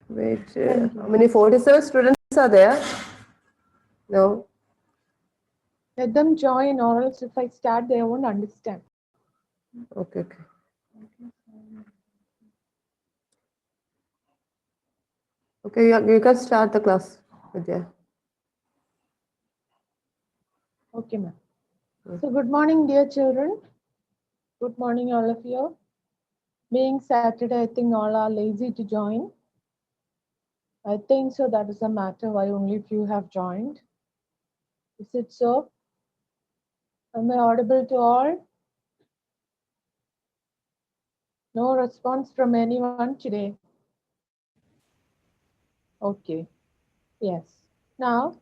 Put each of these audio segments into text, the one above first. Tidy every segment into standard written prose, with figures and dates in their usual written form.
Wait, Thank how you. many 47 students are there? No. Let them join, or else if I start, they won't understand. Okay, okay. Okay, you can start the class, Vidya. Okay, ma'am. So, good morning, dear children. Good morning, all of you. Being Saturday, I think all are lazy to join. I think so. That is the matter why only few have joined. Is it so? Am I audible to all? No response from anyone today. Okay. Yes. Now,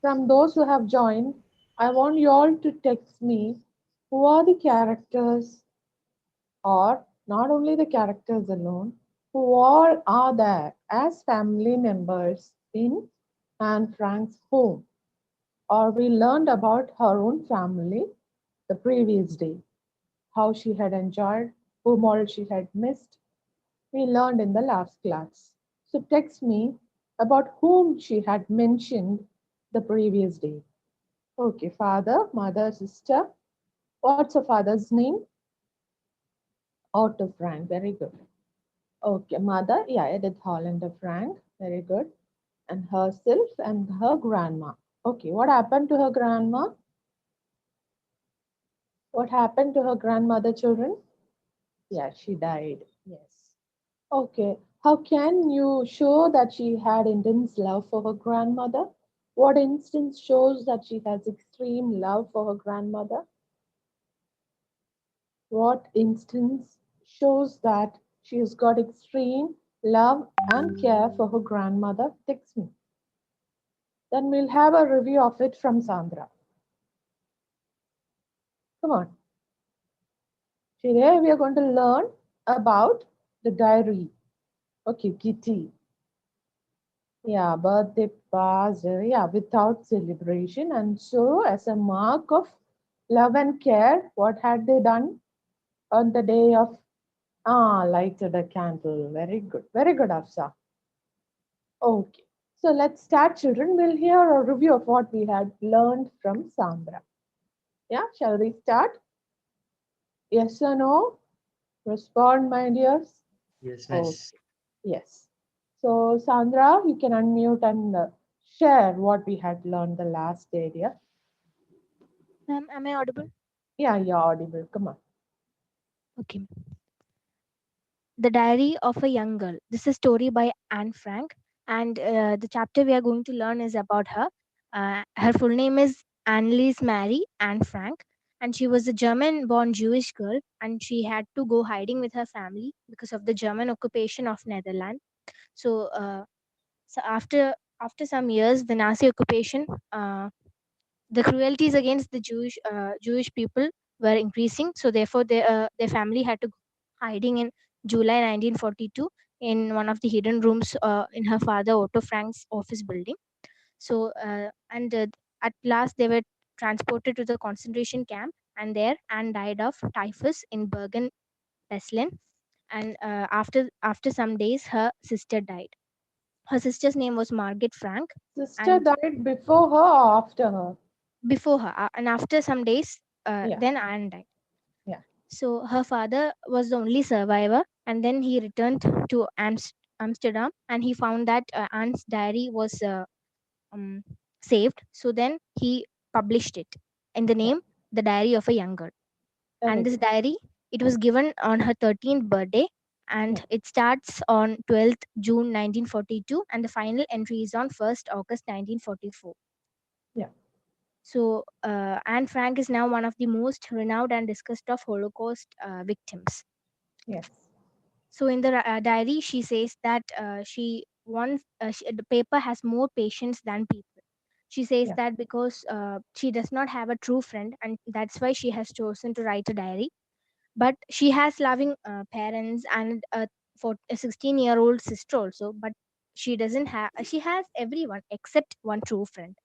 from those who have joined, I want you all to text me who are the characters, or not only the characters alone, who all are there as family members in Anne Frank's home, or we learned about her own family the previous day, how she had enjoyed, whom all she had missed. We learned in the last class. So text me about whom she had mentioned the previous day. Okay, father, mother, sister. What's her father's name? Otto Frank. Very good. Okay, mother, yeah, Edith Hollander Frank. Very good. And herself and her grandma. Okay, what happened to her grandma? What happened to her grandmother, children? Yeah, she died. Yes. Okay. How can you show that she had intense love for her grandmother? What instance shows that she has extreme love for her grandmother? What instance shows that she has got extreme love and care for her grandmother? Text me. Then we'll have a review of it from Sandra. Come on. Today we are going to learn about the diary. Okay, Kitty. Yeah, birthday passed, yeah, without celebration. And so, as a mark of love and care, what had they done on the day of, lighted a candle. Very good, Afsa. Okay, so let's start, children. We'll hear a review of what we had learned from Sandra. Yeah, shall we start? Yes or no? Respond, my dears. Yes, Okay, miss. yes. So, Sandra, you can unmute and share what we had learned the last day, dear. Ma'am, am I audible? Yeah, you're audible. Come on. Okay. The Diary of a Young Girl. This is a story by Anne Frank, and the chapter we are going to learn is about her. Her full name is Anneliese Mary Anne Frank, and she was a German-born Jewish girl, and she had to go hiding with her family because of the German occupation of Netherlands. So, so after some years, the Nazi occupation, the cruelties against the Jewish people were increasing. So therefore, their family had to go hiding in July 1942 in one of the hidden rooms in her father Otto Frank's office building. So and at last they were transported to the concentration camp, and there Anne died of typhus in Bergen Belsen. And after some days, her sister died. Her sister's name was Margaret Frank, Sister and died before her or after her? before her, and after some days, Yeah, then Anne died. yeah. So her father was the only survivor, and then he returned to Amsterdam, and he found that Anne's diary was um, saved. So then he published it in the Yeah, name The Diary of a Young Girl. very And this good. diary, it was given on her 13th birthday, Yeah, and it starts on 12th June 1942, and the final entry is on 1st August 1944. yeah, So, Anne Frank is now one of the most renowned and discussed of Holocaust victims. yes, So, in the diary, she says that the paper has more patience than people. She says yeah, that because she does not have a true friend, and that's why she has chosen to write a diary. But she has loving parents and for a 16-year-old sister also. But she doesn't have. She has everyone except one true friend.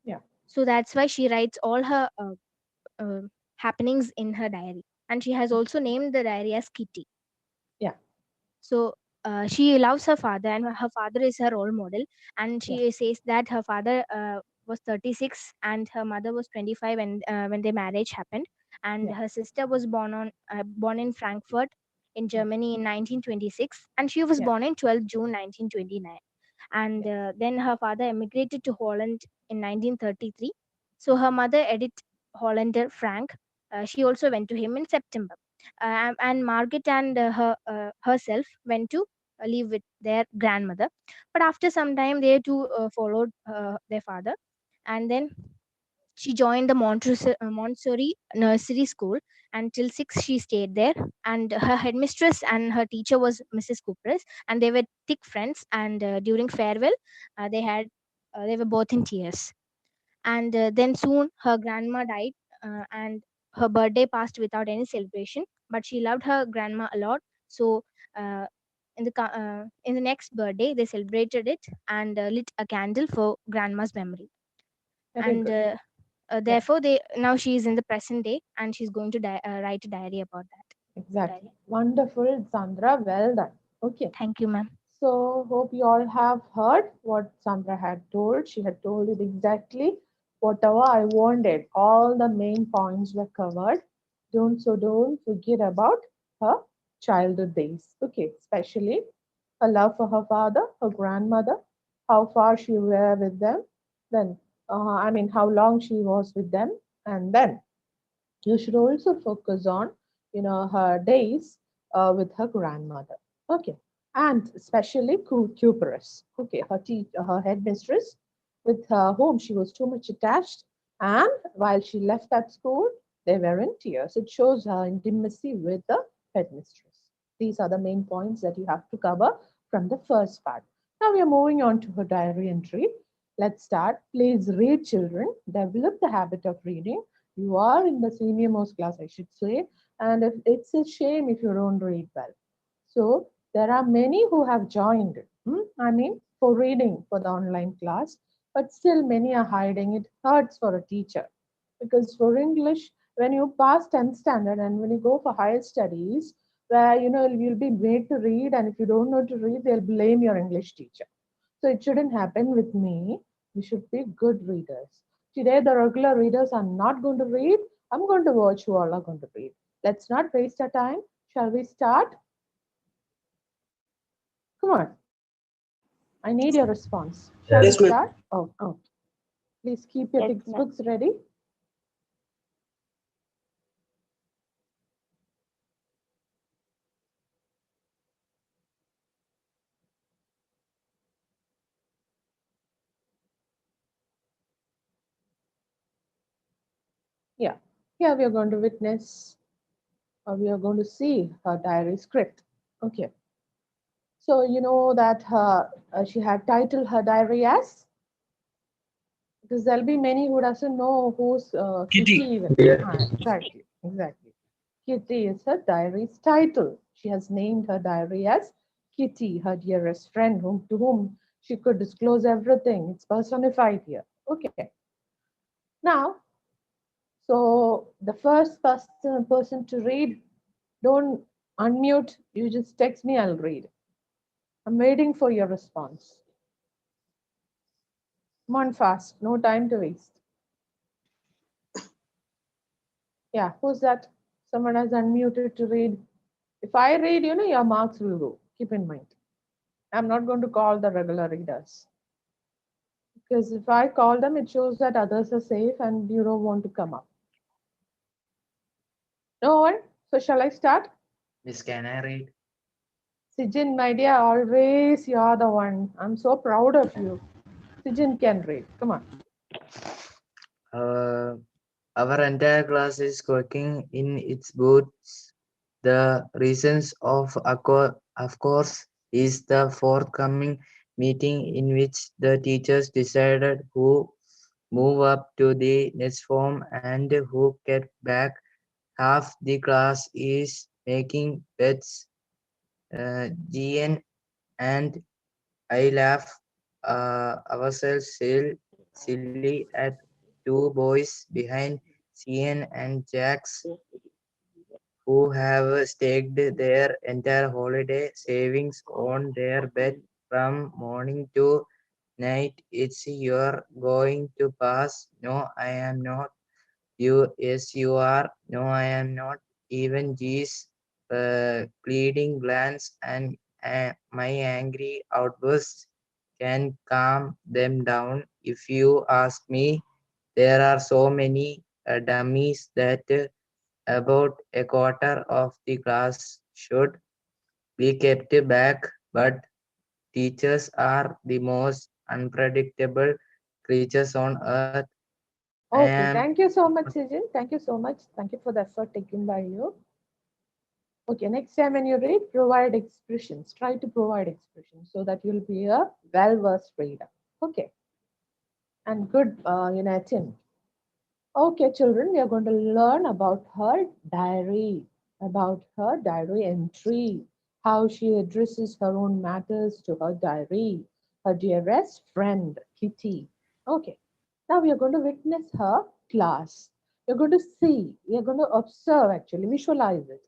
yeah, So that's why she writes all her uh, happenings in her diary, and she has also named the diary as Kitty. yeah, So she loves her father, and her father is her role model. And she says that her father was 36 and her mother was 25 when their marriage happened. And Yeah. her sister was born in Frankfurt in Germany in 1926, and she was Yeah. born in 12 June 1929. And then her father emigrated to Holland in 1933. So her mother, Edith Hollander Frank, she also went to him in September. And Margaret and herself went to live with their grandmother. But after some time, they too followed their father. And then she joined the Montessori nursery school. Until 6 she stayed there, and her headmistress and her teacher was Mrs. Cooper's, and they were thick friends. And during farewell, they were both in tears. And then soon her grandma died, and her birthday passed without any celebration. But she loved her grandma a lot. So uh, in the next birthday, they celebrated it and lit a candle for grandma's memory. Very And good. Yeah. therefore, they now she is in the present day, and she's going to write a diary about that Exactly. diary. Wonderful, Sandra. Well done. Okay. Thank you, ma'am. So, hope you all have heard what Sandra had told. She had told it exactly whatever I wanted. All the main points were covered. Don't forget about her childhood days. Okay, especially her love for her father, her grandmother, how far she were with them, then how long she was with them, and then you should also focus on her days with her grandmother. Okay, and especially Cuperus. Okay, her headmistress, with whom she was too much attached, and while she left that school, they were in tears. It shows her intimacy with the headmistress. These are the main points that you have to cover from the first part. Now we are moving on to her diary entry. Let's start. Please read, children. Develop the habit of reading. You are in the senior most class, I should say, and if it's a shame if you don't read well. So there are many who have joined, for reading for the online class, but still many are hiding. It hurts for a teacher because for English, when you pass 10th standard and when you go for higher studies, where you'll be made to read, and if you don't know to read, they'll blame your English teacher. So it shouldn't happen with me. We should be good readers. Today, the regular readers are not going to read. I'm going to watch who all are going to read. Let's not waste our time. Shall we start? Come on. I need your response. Shall we Yes, ma'am. start? Oh. Please keep your Yes, ma'am. textbooks ready. Yeah. Here we are going to witness, or we are going to see her diary script. Okay. So you know that she had titled her diary as, because there'll be many who doesn't know who's Kitty Kitty. even. Yeah. Exactly. Kitty is her diary's title. She has named her diary as Kitty, her dearest friend, to whom she could disclose everything. It's personified here. Okay. Now, so the first person to read, don't unmute. You just text me, I'll read. I'm waiting for your response. Come on fast, no time to waste. Yeah, who's that? Someone has unmuted to read. If I read, your marks will go. Keep in mind. I'm not going to call the regular readers. Because if I call them, it shows that others are safe and you don't want to come up. No one? So shall I start? Miss, can I read? Sijin, my dear, always you're the one. I'm so proud of you. Sijin can read. Come on. Our entire class is squawking in its boots. The reasons of course, is the forthcoming meeting in which the teachers decided who move up to the next form and who get back. Half the class is making bets. GN and I laugh ourselves silly at two boys behind CN and Jack's who have staked their entire holiday savings on their bed from morning to night. It's you're going to pass. No, I am not. Yes, you are. No, I am not. Even G's pleading glance and my angry outbursts can calm them down. If you ask me, there are so many dummies that about a quarter of the class should be kept back, but teachers are the most unpredictable creatures on earth. I Okay, am thank you so much, Sijin. Thank you so much. Thank you for the effort taken by you. Okay, next time when you read, provide expressions. Try to provide expressions so that you'll be a well-versed reader. Okay, and good, attempt. Okay, children, we are going to learn about her diary entry, how she addresses her own matters to her diary, her dearest friend, Kitty. Okay, now we are going to witness her class. We're going to see, we are going to observe, actually, visualize it.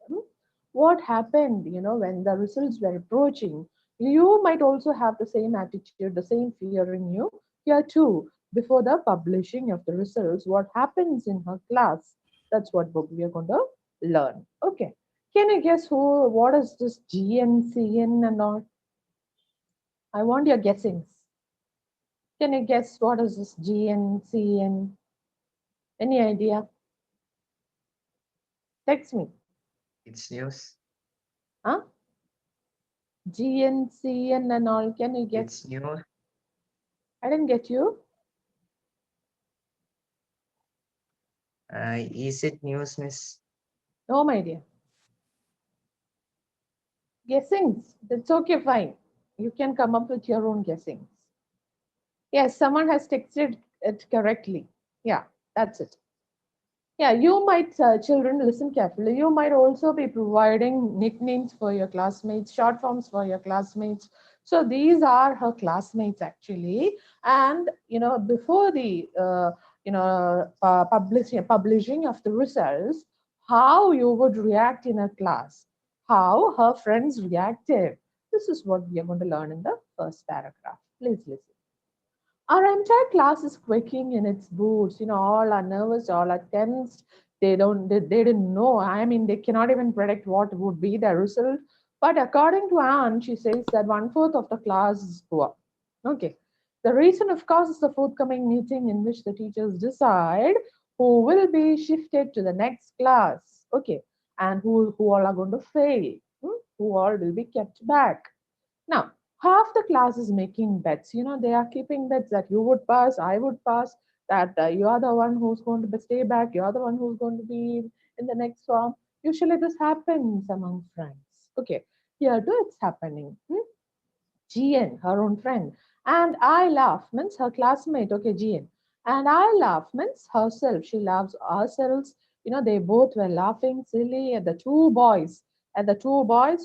What happened, when the results were approaching? You might also have the same attitude, the same fear in you here too before the publishing of the results. What happens in her class? That's what book we are going to learn. Okay. Can you guess what is this GNCN and all? I want your guessings. Can you guess what is this GNCN? Any idea? Text me. it's news. Huh? GNCN and all. Can you guess? It's news. I didn't get you. Is it news, miss? No, my dear. Guessings. That's okay, fine. You can come up with your own guessings. Yes, someone has texted it correctly. Yeah, that's it. Yeah, you might, children, listen carefully. You might also be providing nicknames for your classmates, short forms for your classmates. So these are her classmates actually. And before the publishing of the results, how you would react in a class, how her friends reacted. This is what we are going to learn in the first paragraph. Please listen. Our entire class is quaking in its boots. All are nervous, all are tensed. They didn't know. I mean, they cannot even predict what would be the result. But according to Anne, she says that one-fourth of the class is poor. Okay. The reason, of course, is the forthcoming meeting in which the teachers decide who will be shifted to the next class. Okay. And who all are going to fail. Who all will be kept back. Now, half the class is making bets. They are keeping bets that you would pass, I would pass, that you are the one who's going to stay back, you are the one who's going to be in the next form. Usually, this happens among friends. Okay, here too it's happening. GN, her own friend. And I laugh means her classmate, okay, GN. And I laugh means herself. She loves ourselves. They both were laughing silly at the two boys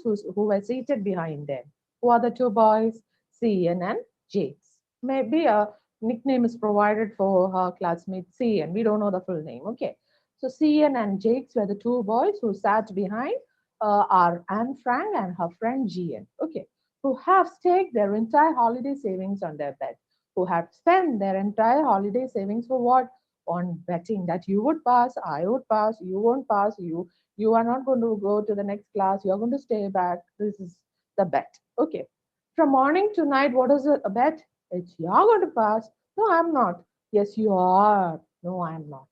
who were seated behind them. Who are the two boys? CN and Jakes. Maybe a nickname is provided for her classmate CN. We don't know the full name, okay. So CN and Jakes were the two boys who sat behind our Anne Frank and her friend GN. Okay, who have staked their entire holiday savings on their bet, who have spent their entire holiday savings for what? On betting that you would pass, I would pass, you won't pass, you are not going to go to the next class, you are going to stay back. This is the bet. Okay. From morning to night, what is a bet? It's you're going to pass. No, I'm not. Yes, you are. No, I'm not.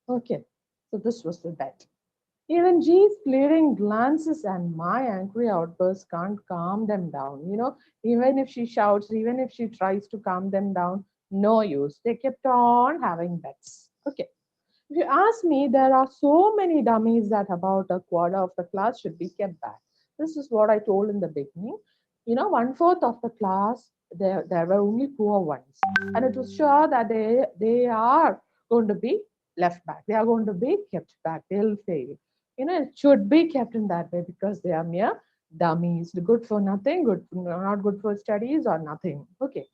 Okay. So this was the bet. Even G's fleeting glances and my angry outbursts can't calm them down. Even if she shouts, even if she tries to calm them down, no use. They kept on having bets. Okay. If you ask me, there are so many dummies that about a quarter of the class should be kept back. This is what I told in the beginning. One-fourth of the class, there were only poor ones. And it was sure that they are going to be left back. They are going to be kept back. They'll fail. It should be kept in that way because they are mere dummies, good for nothing, not good for studies or nothing. Okay.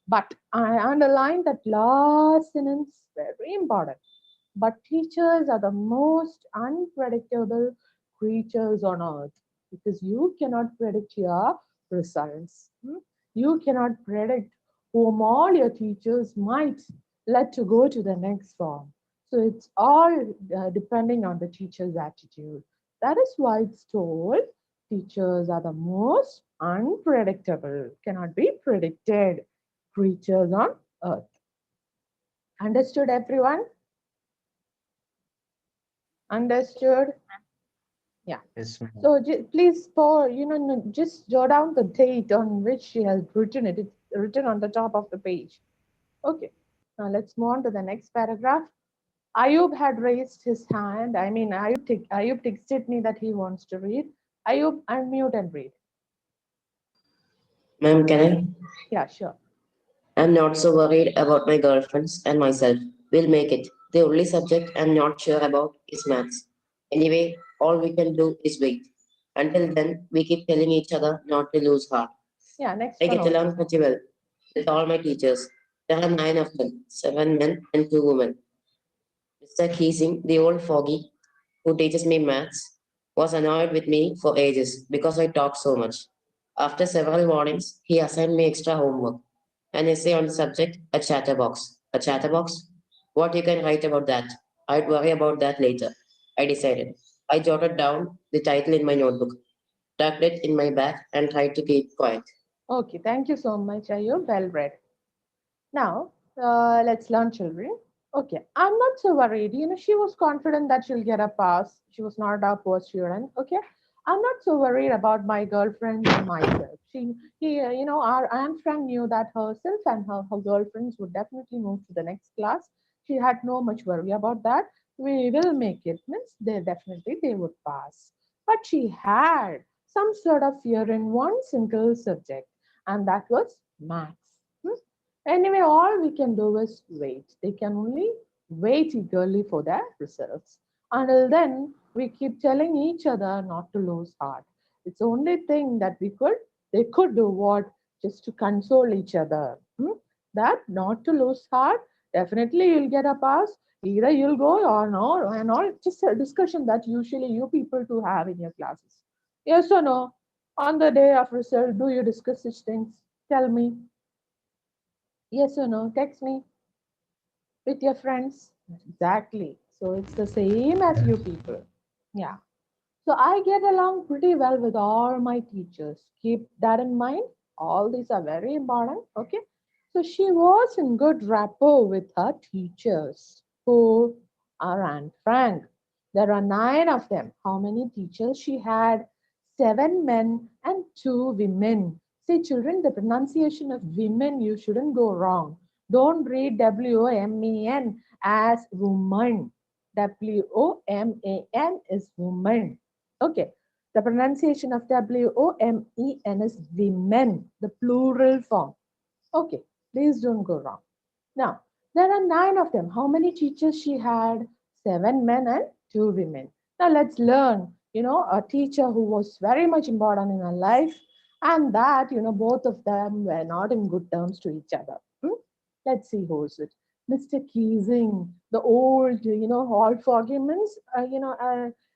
But I underline that last sentence, very important. But teachers are the most unpredictable creatures on earth, because you cannot predict your results. You cannot predict whom all your teachers might let to go to the next form. So it's all depending on the teacher's attitude. That is why it's told teachers are the most unpredictable, cannot be predicted creatures on earth. Understood, everyone? Understood? Yeah. Yes, ma'am. So please, for just jot down the date on which she has written it. It's written on the top of the page. Okay. Now let's move on to the next paragraph. Ayub had raised his hand. I mean, Ayub texted me that he wants to read. Ayub, unmute and read. Ma'am, can I? Yeah, sure. I'm not so worried about my girlfriends and myself. We'll make it. The only subject I'm not sure about is maths. Anyway, all we can do is wait. Until then, we keep telling each other not to lose heart. Yeah, next I one get along also. pretty well with all my teachers. There are 9 of them, 7 men and 2 women. Mr. Keesing, the old fogey who teaches me maths, was annoyed with me for ages because I talk so much. After several warnings, he assigned me extra homework, an essay on the subject, a chatterbox. A chatterbox? What you can write about that? I'd worry about that later. I decided. I jotted down the title in my notebook, tucked it in my bag, and tried to keep quiet. Okay, thank you so much, Ayub. Well read. Now, let's learn, children. Okay, I'm not so worried. She was confident that she'll get a pass. She was not a poor student. Okay, I'm not so worried about my girlfriend and myself. Our Aunt Frank knew that herself and her girlfriends would definitely move to the next class. She had no much worry about that. We will make it. Means they would pass. But she had some sort of fear in one single subject, and that was maths. Anyway, all we can do is wait. They can only wait eagerly for their results. Until then, we keep telling each other not to lose heart. It's the only thing that they could do what? Just to console each other. That not to lose heart, definitely you'll get a pass. Either you'll go or no, and all. Just a discussion that usually you people to have in your classes. Yes or no? On the day of result, do you discuss such things? Tell me. Yes or no? Text me with your friends. Exactly. So it's the same as you people. Yeah. So I get along pretty well with all my teachers. Keep that in mind. All these are very important. Okay. So she was in good rapport with her teachers, who are Aunt Frank. There are 9 of them. How many teachers she had? 7 men and 2 women. See, children, the pronunciation of women, you shouldn't go wrong. Don't read WOMEN as woman. WOMAN is woman. Okay. The pronunciation of WOMEN is women, the plural form. Okay. Please don't go wrong. Now, there are 9 of them. How many teachers she had? 7 men and 2 women. Now, let's learn, a teacher who was very much important in her life, and that, both of them were not in good terms to each other. Let's see who's it. Mr. Keesing, the old, old arguments,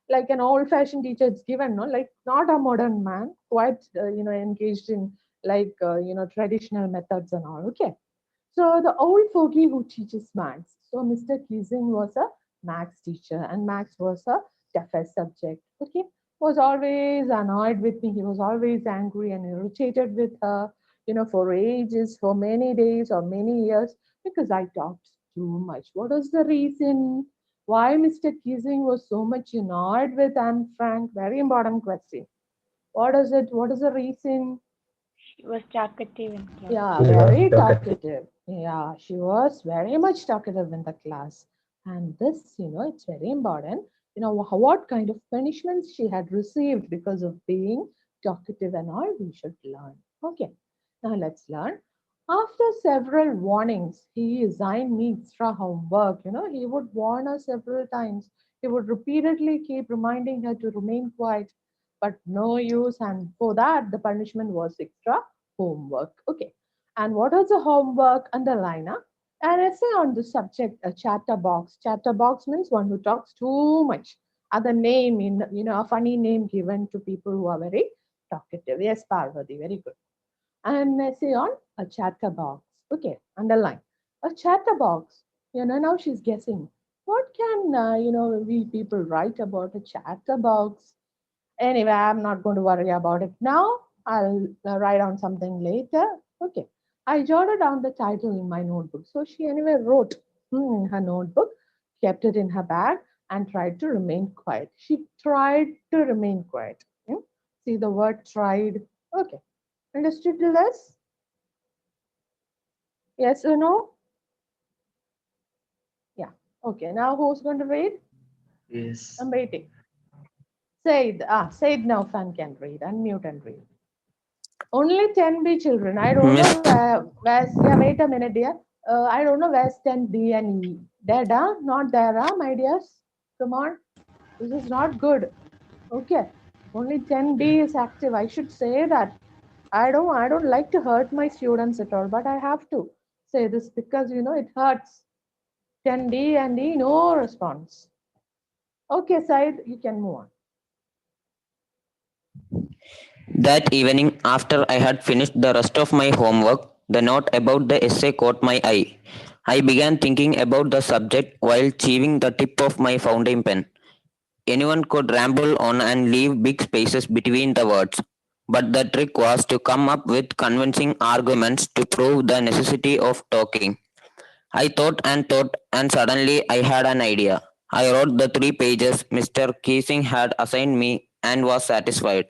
like an old fashioned teacher it's given, no, like not a modern man, quite, engaged in like, traditional methods and all. Okay. So the old fogey who teaches maths. So Mr. Keesing was a maths teacher, and maths was a toughest subject. Okay, was always annoyed with me. He was always angry and irritated with her, for ages, for many days or many years, because I talked too much. What was the reason? Why Mr. Keesing was so much annoyed with Anne Frank? Very important question. What is it? What is the reason? She was talkative in class. Yeah, very talkative. Yeah, she was very much talkative in the class. And this, it's very important. What kind of punishments she had received because of being talkative and all, we should learn. Okay, now let's learn. After several warnings, he assigned me extra homework. He would warn her several times. He would repeatedly keep reminding her to remain quiet, but no use. And for that, the punishment was extra homework. Okay. And what is the homework? Underliner. An essay on the subject, a chatterbox. Chatterbox means one who talks too much. other name in, a funny name given to people who are very talkative. Yes, Parvati, very good. And essay on a chatterbox. Okay, underline. A chatterbox. Now she's guessing. What can, we people write about a chatterbox? Anyway, I'm not going to worry about it now. I'll write down something later. Okay. I jotted down the title in my notebook. So she anyway wrote in her notebook, kept it in her bag, and tried to remain quiet. She tried to remain quiet. See the word tried. Okay. Understood till this? Yes or no? Yeah. Okay. Now who's going to read? Yes. I'm waiting. Said now fan can read. Unmute and read. Only 10B children. I don't Miss, know where's, yeah, wait a minute, dear. I don't know where's 10B and E. Dead, huh? Not there, huh, my dears? Come on. This is not good. Okay. Only 10B is active. I should say that. I don't like to hurt my students at all, but I have to say this because it hurts. 10D and E, no response. Okay, Said, you can move on. that evening, after I had finished the rest of my homework, the note about the essay caught my eye. I began thinking about the subject while chewing the tip of my fountain pen. Anyone could ramble on and leave big spaces between the words, but the trick was to come up with convincing arguments to prove the necessity of talking. I thought, and suddenly I had an idea. I wrote the 3 pages Mr. Keesing had assigned me and was satisfied.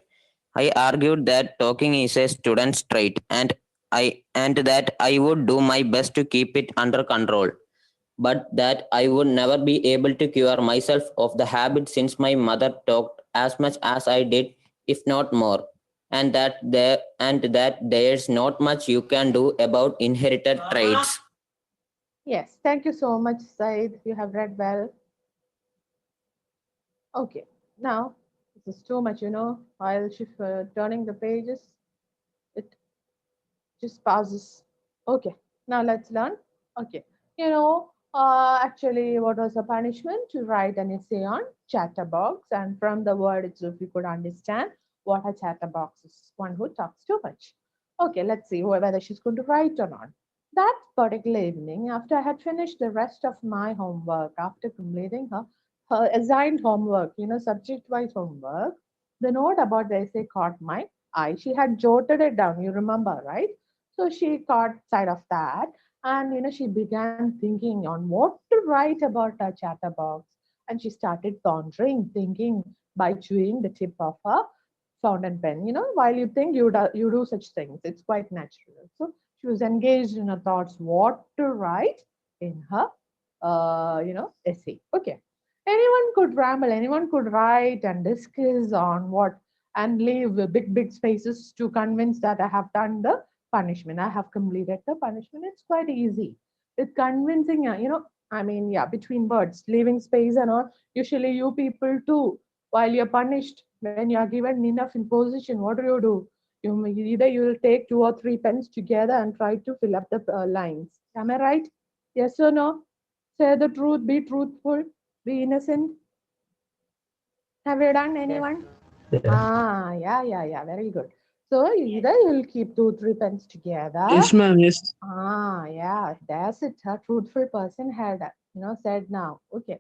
I argued that talking is a student's trait and that I would do my best to keep it under control, but that I would never be able to cure myself of the habit since my mother talked as much as I did, if not more, and that there's not much you can do about inherited traits. Yes, thank you so much, Said. You have read well. Okay, now this is too much, while she turning the pages, it just pauses. Okay, now let's learn. Okay, actually, what was the punishment? To write an essay on chatterbox, and from the word itself, you could understand what a chatterbox is. One who talks too much. Okay, let's see whether she's going to write or not. That particular evening, after I had finished the rest of my homework, after completing her assigned homework, subject-wise homework, the note about the essay caught my eye. She had jotted it down, you remember, right? So she caught sight of that, and she began thinking on what to write about her chatterbox. And she started pondering, thinking by chewing the tip of her fountain pen. While you think you do such things, it's quite natural. So she was engaged in her thoughts, what to write in her, essay. Okay. Anyone could ramble, anyone could write and discuss on what and leave big spaces to convince that I have done the punishment. I have completed the punishment. It's quite easy. With convincing, I mean, yeah, between words, leaving space and all. Usually, you people too, while you're punished, when you are given enough imposition, what do? Either you will take 2 or 3 pens together and try to fill up the lines. Am I right? Yes or no? Say the truth, be truthful, be innocent. Have you done, anyone? Yeah, very good. So either you'll keep 2, 3 pens together. Yes, ma'am. Yes. Yeah, that's it. A truthful person had, said now. Okay.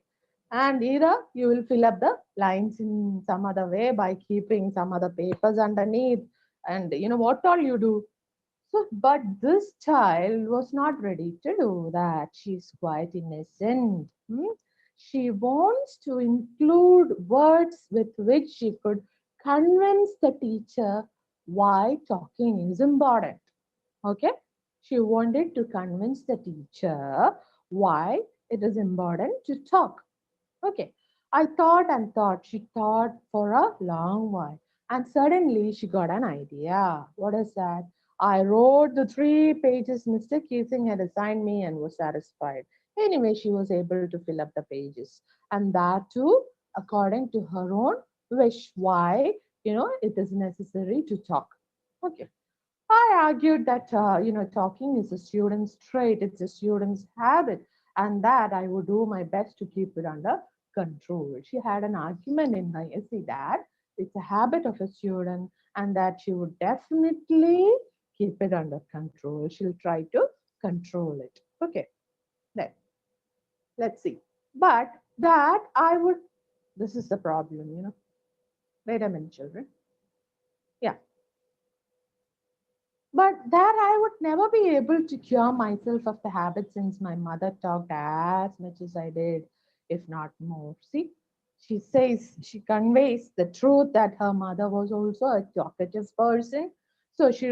And either you will fill up the lines in some other way by keeping some other papers underneath. And what all you do. So, but this child was not ready to do that. She's quite innocent. She wants to include words with which she could convince the teacher why talking is important. Okay? She wanted to convince the teacher why it is important to talk. Okay. I thought and thought. She thought for a long while. And suddenly she got an idea. What is that? I wrote the 3 pages Mr. Keesing had assigned me and was satisfied. Anyway, she was able to fill up the pages. And that too, according to her own wish. Why? It is necessary to talk. Okay. I argued that talking is a student's trait, it's a student's habit, and that I would do my best to keep it under control. She had an argument in her essay that it's a habit of a student and that she would definitely keep it under control. She'll try to control it. Okay, then let's see. But that I would, this is the problem, you know. Wait a minute, children. Yeah. But that I would never be able to cure myself of the habit since my mother talked as much as I did, if not more. See, she says, she conveys the truth that her mother was also a talkative person. So she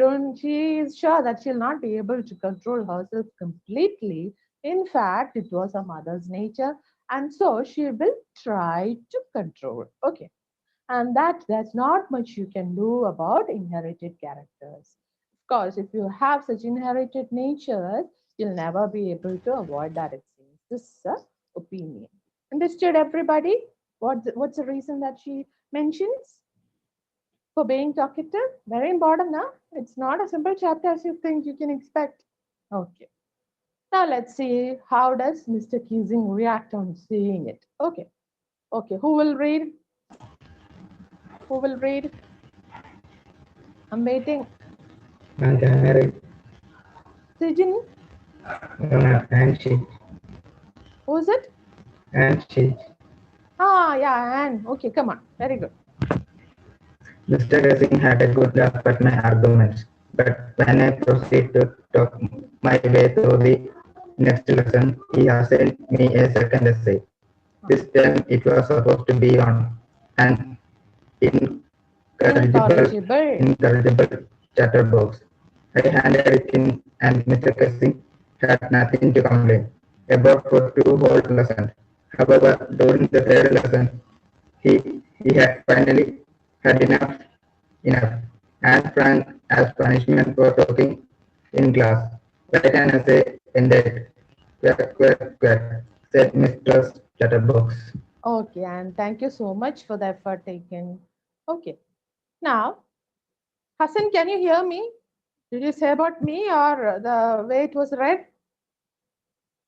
is sure that she'll not be able to control herself completely. In fact, it was her mother's nature. And so she will try to control. Okay. And that there's not much you can do about inherited characters. Of course, if you have such inherited natures, you'll never be able to avoid that, it seems. This is a opinion. Understood, everybody? What's the reason that she mentions for being talkative? Very important, now. It's not a simple chapter as you think you can expect. Okay. Now let's see how does Mr. Keesing react on seeing it. Okay. Okay, who will read? Who will read? I'm waiting. Sijin, who's it? Ah, yeah, Anne. Okay, come on. Very good. Mr. Gazing had a good laugh at my arguments, but when I proceeded to talk my way through the next lesson, he assigned me a second essay. This time it was supposed to be on an incorrigible chatterbox. I handed it in, and Mr. Gazing had nothing to complain about for 2 whole lessons. However, during the third lesson, he had finally had enough. And Frank, as punishment for talking in class, write an essay ended. Quack, quack, quack, said Mistress Chatterbox. Okay, and thank you so much for the effort taken. Okay. Now, Hassan, can you hear me? Did you say about me or the way it was read?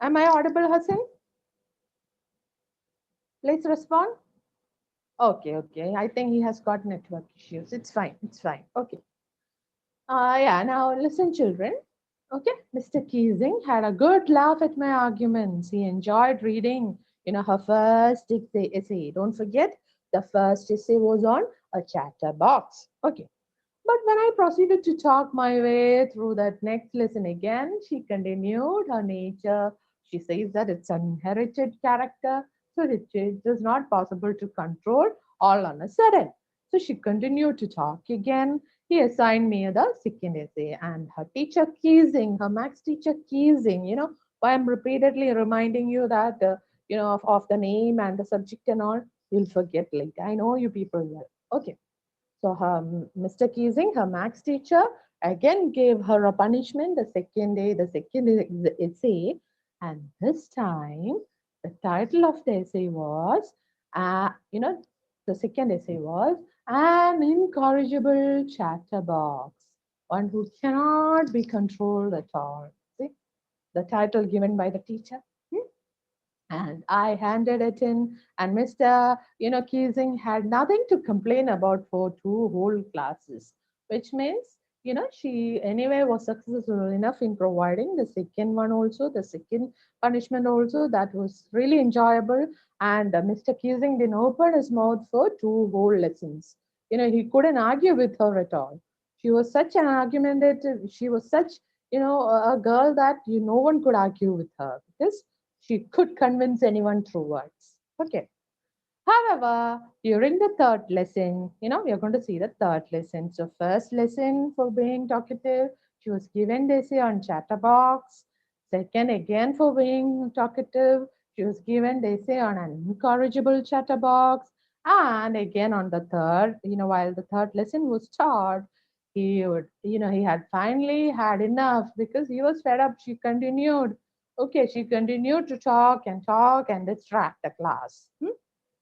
Am I audible, Hassan? Please respond. Okay, okay. I think he has got network issues. It's fine. It's fine. Okay. Yeah, now listen, children. Okay, Mr. Keesing had a good laugh at my arguments. He enjoyed reading, her first essay. Don't forget, the first essay was on a chatterbox. Okay. But when I proceeded to talk my way through that next lesson again, she continued her nature. She says that it's an inherited character, so it is not possible to control all on a sudden. So she continued to talk again. He assigned me the second essay, and her teacher Keesing, her max teacher Keesing, why I'm repeatedly reminding you that, of the name and the subject and all, you'll forget later. I know you people will. Okay. So her Mr. Keesing, her max teacher, again gave her a punishment the second essay. And this time, the title of the essay was, the second essay was An Incorrigible Chatterbox, one who cannot be controlled at all. See, the title given by the teacher. And I handed it in, and Mr. Keesing had nothing to complain about for 2 whole classes, which means, she anyway was successful enough in providing the second one also, the second punishment also. That was really enjoyable. And Mr. Keesing didn't open his mouth for 2 whole lessons. He couldn't argue with her at all. She was such an argumentative, she was such, a girl that no one could argue with her because she could convince anyone through words. Okay. However, during the third lesson, we are going to see the third lesson. So first lesson for being talkative, she was given the essay on chatterbox. Second, again for being talkative, she was given the essay on an incorrigible chatterbox. And again on the third, while the third lesson was taught, he had finally had enough because he was fed up. She continued. Okay, she continued to talk and distract the class.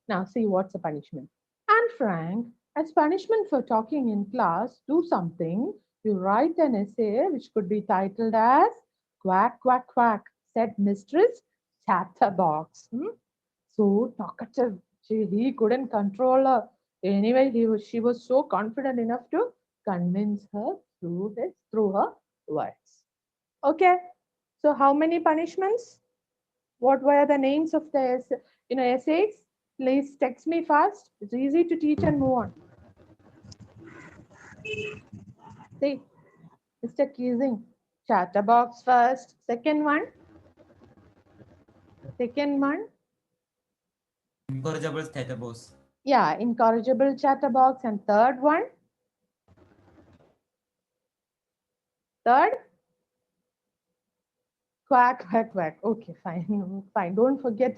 Now see what's the punishment. And Frank, as punishment for talking in class, do something. You write an essay which could be titled as Quack, Quack, Quack, said Mistress Chatterbox. so talkative. He couldn't control her. Anyway, she was so confident enough to convince her through her words. Okay. So how many punishments? What were the names of the essays? Please text me fast. It's easy to teach and move on. See, Mr. Keasing, chatterbox first. Second one. Incorrigible chatterbox. Yeah, incorrigible chatterbox. And third one. Third. Quack, quack, quack. Okay, fine, fine. Don't forget,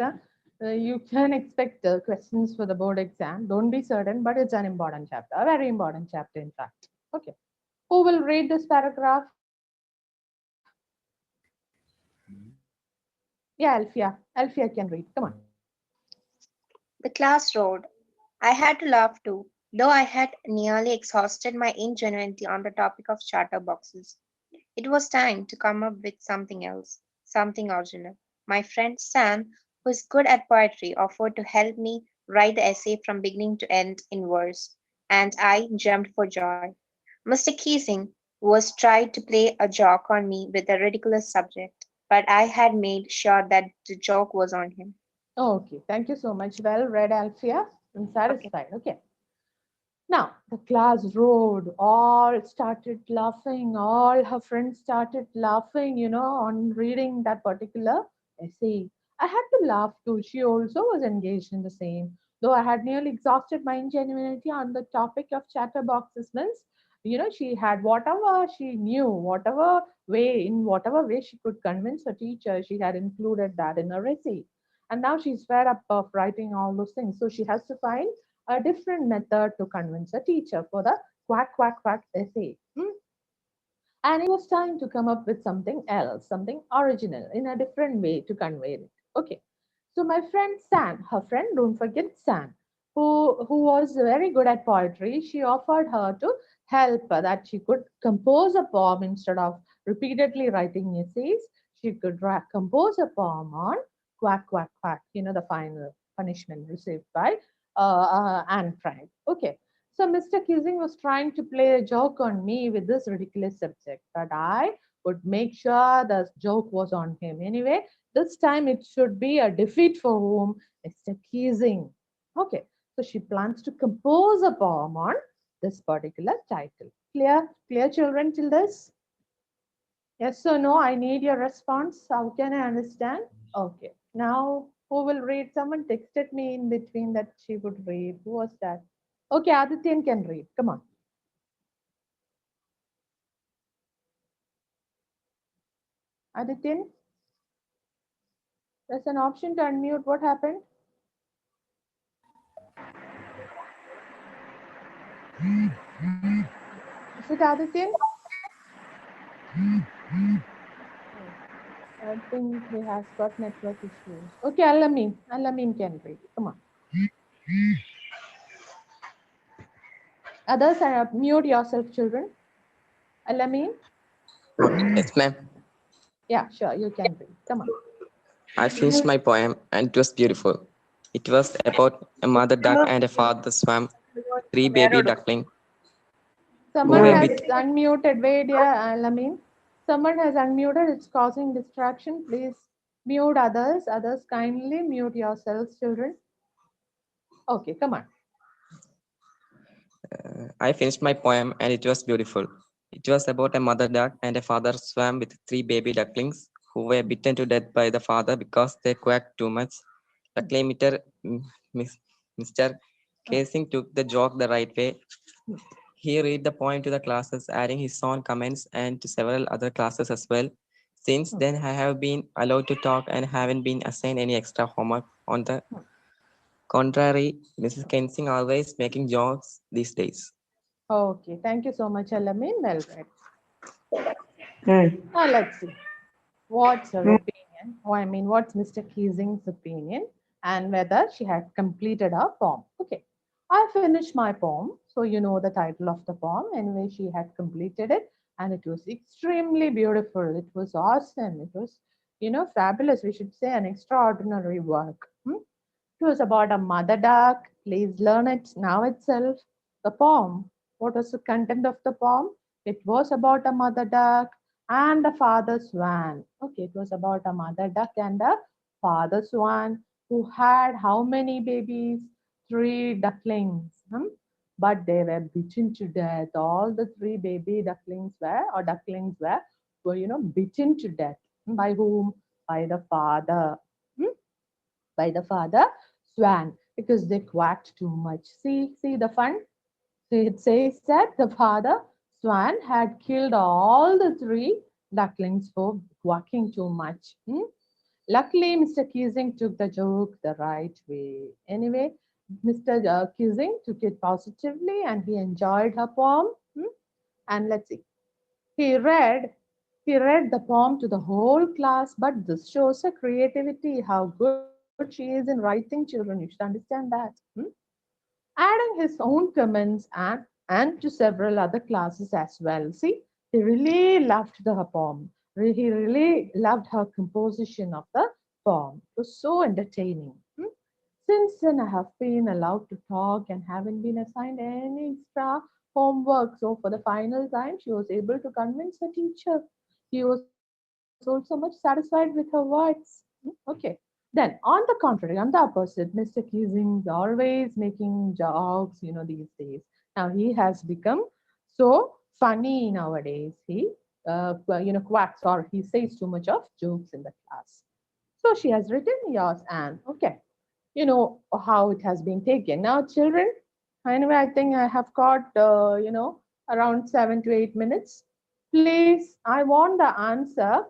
you can expect questions for the board exam. Don't be certain, but it's an important chapter, a very important chapter, in fact. Okay. Who will read this paragraph? Yeah, Alfia. Alfia can read. Come on. The class roared. I had to laugh too, though I had nearly exhausted my ingenuity on the topic of chatterboxes. It was time to come up with something else, something original. My friend Sam, who is good at poetry, offered to help me write the essay from beginning to end in verse, and I jumped for joy. Mr. Keesing was tried to play a joke on me with a ridiculous subject, but I had made sure that the joke was on him. Okay, thank you so much. Well read, Alfia. I'm satisfied. Okay. Now, the class roared, all started laughing, all her friends started laughing, on reading that particular essay. I had to laugh too. She also was engaged in the same. Though I had nearly exhausted my ingenuity on the topic of chatterboxes, means, she had whatever she knew, in whatever way she could convince her teacher, she had included that in her essay. And now she's fed up of writing all those things. So she has to find a different method to convince a teacher for the quack, quack, quack essay. And it was time to come up with something else, something original in a different way to convey it. Okay. So my friend San, her friend, don't forget San, who was very good at poetry, she offered her to help that she could compose a poem instead of repeatedly writing essays. She could compose a poem on quack, quack, quack, the final punishment received by Anne Frank. Okay. So Mr. Kissing was trying to play a joke on me with this ridiculous subject, but I would make sure the joke was on him. Anyway, this time it should be a defeat for whom? Mr. Kissing. Okay. So she plans to compose a poem on this particular title. Clear? Clear, children, till this? Yes or no? I need your response. How can I understand? Okay. Now, who will read? Someone texted me in between that she would read. Who was that? Okay, Adityan can read. Come on. Adityan? There's an option to unmute. What happened? Is it Adityan? I think he has got network issues. Okay, Alamin. Alamin can read. Come on. Others, mute yourself, children. Alamin? Yes, ma'am. Yeah, sure. You can read. Come on. I finished my poem and it was beautiful. It was about a mother duck and a father swam, 3 baby duckling. Someone has unmuted. Wait, yeah, Alamin. Someone has unmuted. It's causing distraction. Please mute others. Others, kindly mute yourselves, children. Okay, come on. I finished my poem and it was beautiful. It was about a mother duck and a father swam with 3 baby ducklings who were bitten to death by the father because they quacked too much. The claimiter, Mr. Casing, took the joke the right way. He read the poem to the classes, adding his own comments and to several other classes as well. Since then, I have been allowed to talk and haven't been assigned any extra homework. On the contrary, Mrs. Kensing always making jokes these days. Okay, thank you so much, Alamin. Well read. Now let's see. What's her opinion? Or I mean, what's Mr. Keasing's opinion? And whether she had completed her poem. Okay. I finished my poem. So you know the title of the poem. Anyway, she had completed it. And it was extremely beautiful. It was awesome. It was, fabulous. We should say an extraordinary work. It was about a mother duck. Please learn it now itself. The poem. What was the content of the poem? It was about a mother duck and a father swan. Okay, it was about a mother duck and a father swan who had how many babies? 3 ducklings. But they were beaten to death. All the 3 baby ducklings were beaten to death. By whom? By the father. Hmm? By the father swan, because they quacked too much. See the fun? So it says that the father swan had killed all the 3 ducklings for quacking too much. Luckily, Mr. Keesing took the joke the right way. Anyway, Mr. Keesing took it positively and he enjoyed her poem. And let's see. He read the poem to the whole class, but this shows her creativity, how good she is in writing, children. You should understand that. Adding his own comments and to several other classes as well. See, he really loved the poem. He really loved her composition of the poem. It was so entertaining. Since then, I have been allowed to talk and haven't been assigned any extra homework. So, for the final time, she was able to convince her teacher. He was also much satisfied with her words. Okay. Then, on the contrary, on the opposite, Mr. Keesing is always making jokes, these days. Now, he has become so funny nowadays. He, quacks or he says too much of jokes in the class. So, she has written yours, Anne. Okay. You know how it has been taken. Now, children, anyway, I think I have got, around 7 to 8 minutes. Please, I want the answer.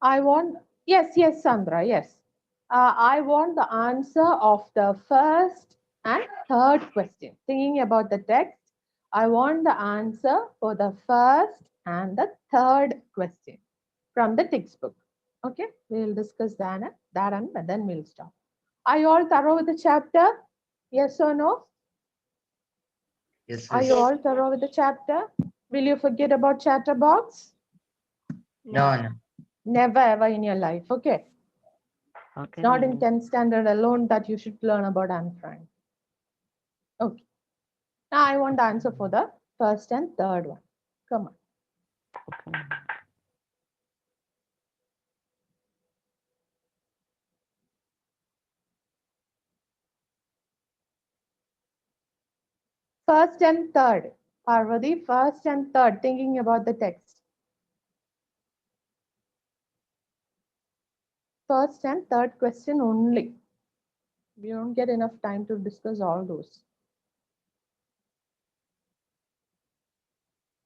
I want, yes, Sandra, yes. I want the answer of the first and third question. Thinking about the text, I want the answer for the first and the third question from the textbook. Okay, we'll discuss that and then we'll stop. Are you all thorough with the chapter? Yes or no? Yes, Are miss. you all thorough with the chapter? Will you forget about Chatterbox? No. Never ever in your life. Okay. Okay. Not in 10th standard alone that you should learn about Anne Frank. Okay. Now I want the answer for the first and third one. Come on. Okay. First and third. Parvati, first and third, thinking about the text. First and third question only. We don't get enough time to discuss all those.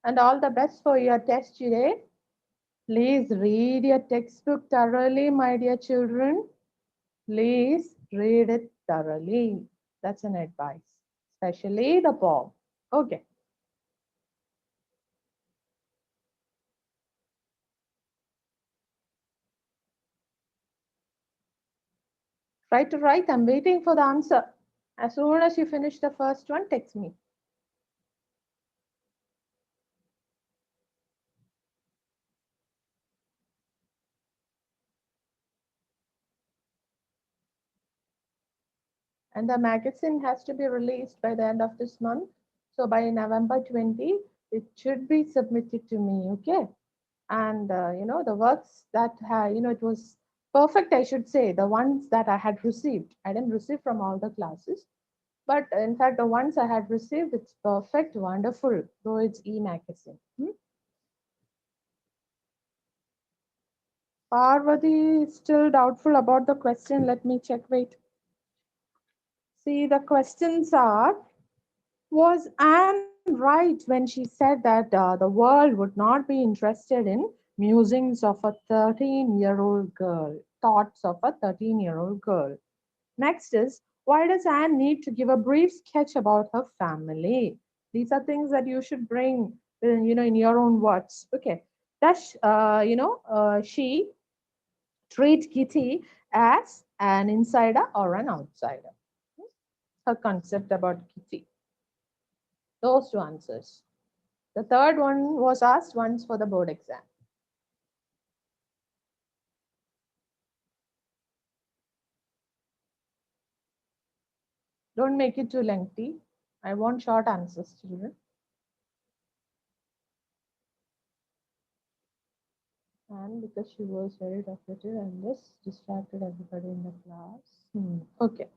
And all the best for your test today. Please read your textbook thoroughly, my dear children. Please read it thoroughly. That's an advice, especially the poem. Okay. Try to write. I'm waiting for the answer. As soon as you finish the first one, text me. And the magazine has to be released by the end of this month. So by November 20, it should be submitted to me, okay? And, the works that, it was perfect, I should say, the ones that I had received. I didn't receive from all the classes. But in fact, the ones I had received, it's perfect, wonderful, though it's e-magazine. Parvati is still doubtful about the question. Let me check, wait. See, the questions are, was Anne right when she said that the world would not be interested in musings of a 13-year-old girl, thoughts of a 13-year-old girl? Next is, why does Anne need to give a brief sketch about her family? These are things that you should bring, in your own words. Okay. Does, she treat Kitty as an insider or an outsider? Her concept about Kitty. Those two answers. The third one was asked once for the board exam. Don't make it too lengthy. I want short answers, children. And because she was very talkative and this distracted everybody in the class. Okay.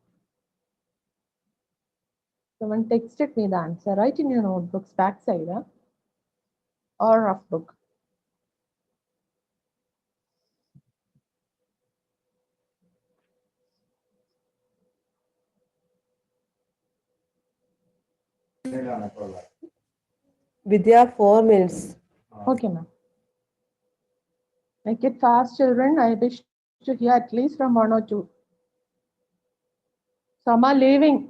Someone texted me the answer. Write in your notebooks backside, huh? Or rough book. Vidya, 4 minutes. Okay, ma'am. Make it fast, children. I wish to hear at least from 1 or 2. Some are leaving.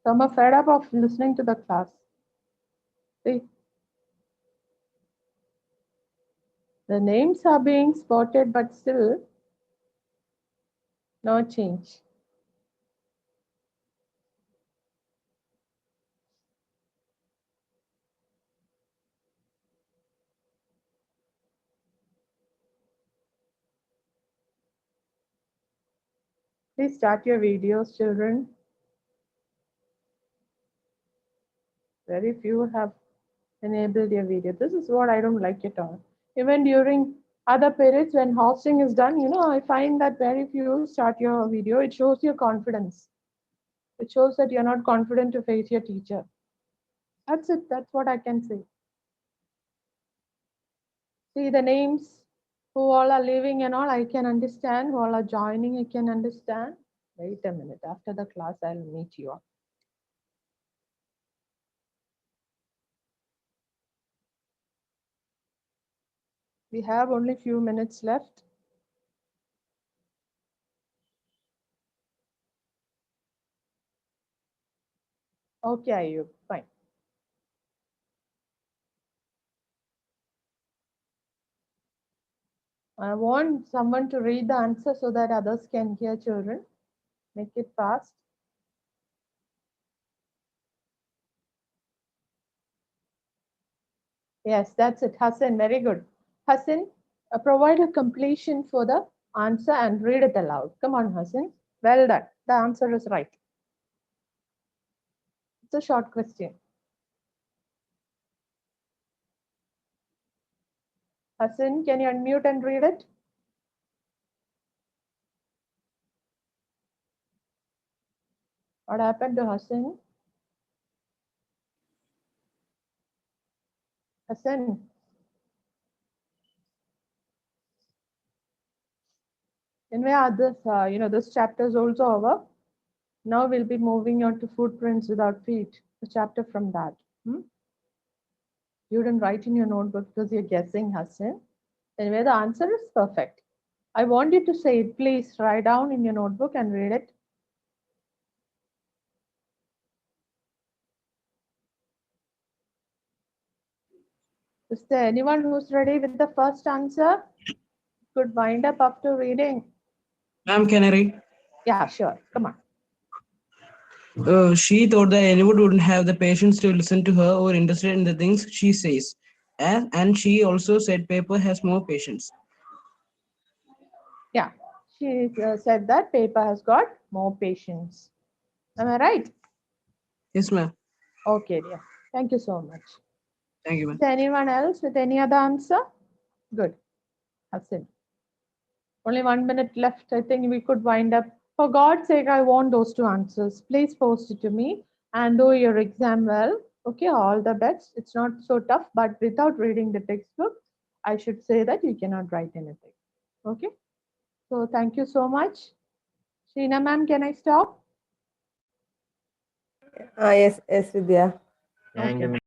Some are fed up of listening to the class. See? The names are being spotted, but still no change. Please start your videos, children. Very few have enabled your video. This is what I don't like at all. Even during other periods when hosting is done, I find that very few start your video. It shows your confidence. It shows that you're not confident to face your teacher. That's it. That's what I can say. See the names, who all are leaving and all, I can understand. Who all are joining, I can understand. Wait a minute. After the class, I'll meet you all. We have only few minutes left. Okay, Ayub, fine. I want someone to read the answer so that others can hear, children. Make it fast. Yes, that's it. Hassan, very good. Hassan, provide a completion for the answer and read it aloud. Come on, Hassan. Well done. The answer is right. It's a short question. Hassan, can you unmute and read it? What happened to Hassan? Hassan. Anyway, this chapter is also over. Now we'll be moving on to footprints without feet. The chapter from that. You didn't write in your notebook because you're guessing, Hassan. Anyway, the answer is perfect. I want you to say it. Please write down in your notebook and read it. Is there anyone who's ready with the first answer? Could wind up after reading. Ma'am, can I read? Yeah, sure. Come on. She thought that anyone wouldn't have the patience to listen to her or interested in the things she says. And she also said paper has more patience. Yeah, she said that paper has got more patience. Am I right? Yes, ma'am. Okay, dear. Thank you so much. Thank you, ma'am. Is there anyone else with any other answer? Good. Hassan. Only 1 minute left. I think we could wind up. For God's sake, I want those 2 answers. Please post it to me and do your exam well. Okay, all the best. It's not so tough, but without reading the textbook, I should say that you cannot write anything. Okay. So thank you so much. Sheena ma'am, can I stop? Yes, Vidya. Thank you, Okay.